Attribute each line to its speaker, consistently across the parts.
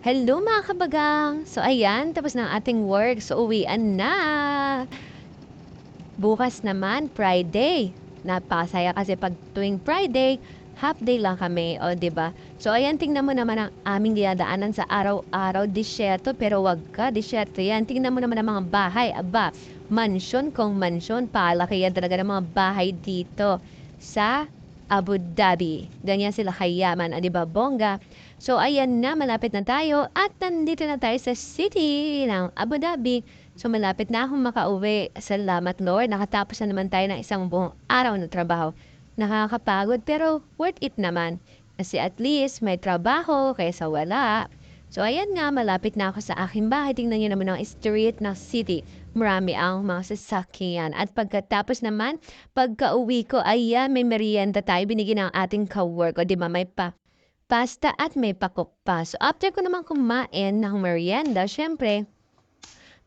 Speaker 1: Hello mga kabagang! So ayan, tapos na ang ating work. So uwian na. Bukas naman, Friday. Napakasaya kasi pag tuwing Friday, half day lang kami, o 'di ba? So ayan, tingnan mo naman ang aming dinadaanan sa araw-araw, disyerto, pero wag ka, disyerto yan. Tingnan mo naman ang mga bahay, aba, mansyon kung mansyon, palaki yan talaga ng mga bahay dito sa Abu Dhabi. Ganyan sila kayaman, 'di ba, bongga? So ayan na, malapit na tayo at nandito na tayo sa city ng Abu Dhabi. So malapit na akong makauwi. Salamat Lord, nakatapos na naman tayo ng isang buong araw na trabaho. Nakakapagod pero worth it naman. Kasi at least may trabaho kaysa wala. So ayan nga, malapit na ako sa aking bahay. Tingnan niyo naman ang street ng city. Marami ang mga sasakyan. At pagkatapos naman, pagka-uwi ko, ayan, may merienda tayo. Binigyan ng ating ka-work. O di ba, may pasta at may pakok pa. So after ko naman kumain ng merienda, syempre,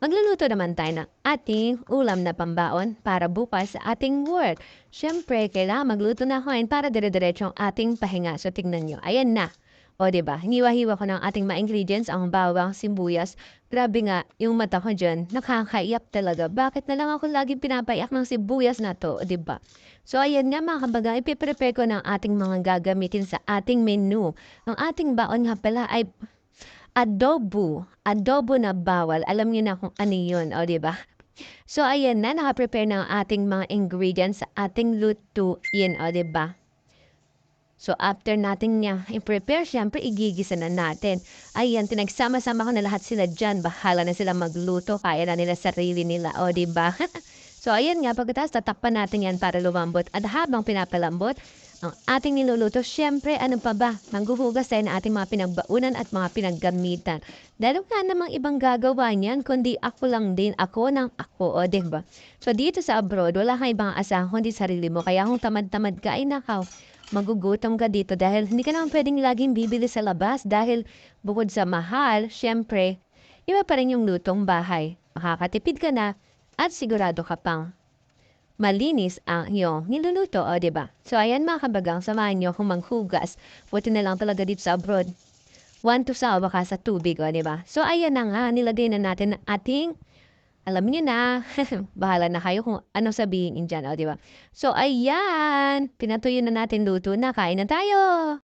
Speaker 1: magluluto naman tayo ng ating ulam na pambaon para bukas sa ating work. Siyempre, kailangan magluto na ako ngayon para dire-diretso ang ating pahinga. So, tignan nyo. Ayan na. O, diba? Hiniwa-hiwa ko ng ating mga ingredients, ang bawang, sibuyas. Grabe nga, yung mata ko dyan, nakakaiyak talaga. Bakit na lang ako laging pinapaiyak ng sibuyas na to, o, diba? So, ayan nga mga kabaga, ipiprepare ko ng ating mga gagamitin sa ating menu. Ang ating baon nga pala ay adobo. Adobo na bawal. Alam niyo na kung ano yun, o, diba? So, ayan na, nakaprepare na ang ating mga ingredients sa ating lutuin, o, diba? So, after natin niya i-prepare, syempre, igigisa na natin. Ayan, tinagsama-sama ko na lahat sila dyan. Bahala na sila magluto, kaya na nila sarili nila, o, diba? So, ayan nga, pagkatapos tatakpan natin yan para lumambot. At habang pinapalambot, ang ating niluluto, syempre, ano pa ba? Mangguhugas tayo ng ating mga pinagbaunan at mga pinaggamitan. Dahil wala namang ibang gagawa niyan, kundi ako lang din, ako ng ako, o, diba? So, dito sa abroad, wala kang ibang asahan kundi sarili mo. Kaya kung tamad-tamad ka, ay nakaw, magugutom ka dito dahil hindi ka naman pwedeng laging bibili sa labas dahil bukod sa mahal, syempre, iba pa rin yung lutong bahay. Makakatipid ka na at sigurado ka pang malinis ang iyong niluluto, o, diba? So, ayan mga kabagang, samahan niyo kung manghugas. Buti na lang talaga dito sa abroad. 1 to sawa ka sa tubig, o, diba? So, ayan na nga, nilagay na natin ang ating, alam niyo na, bahala na kayo kung ano sabihin dyan, o, diba? So, ayan, pinatuyo na natin, luto na, kain na tayo!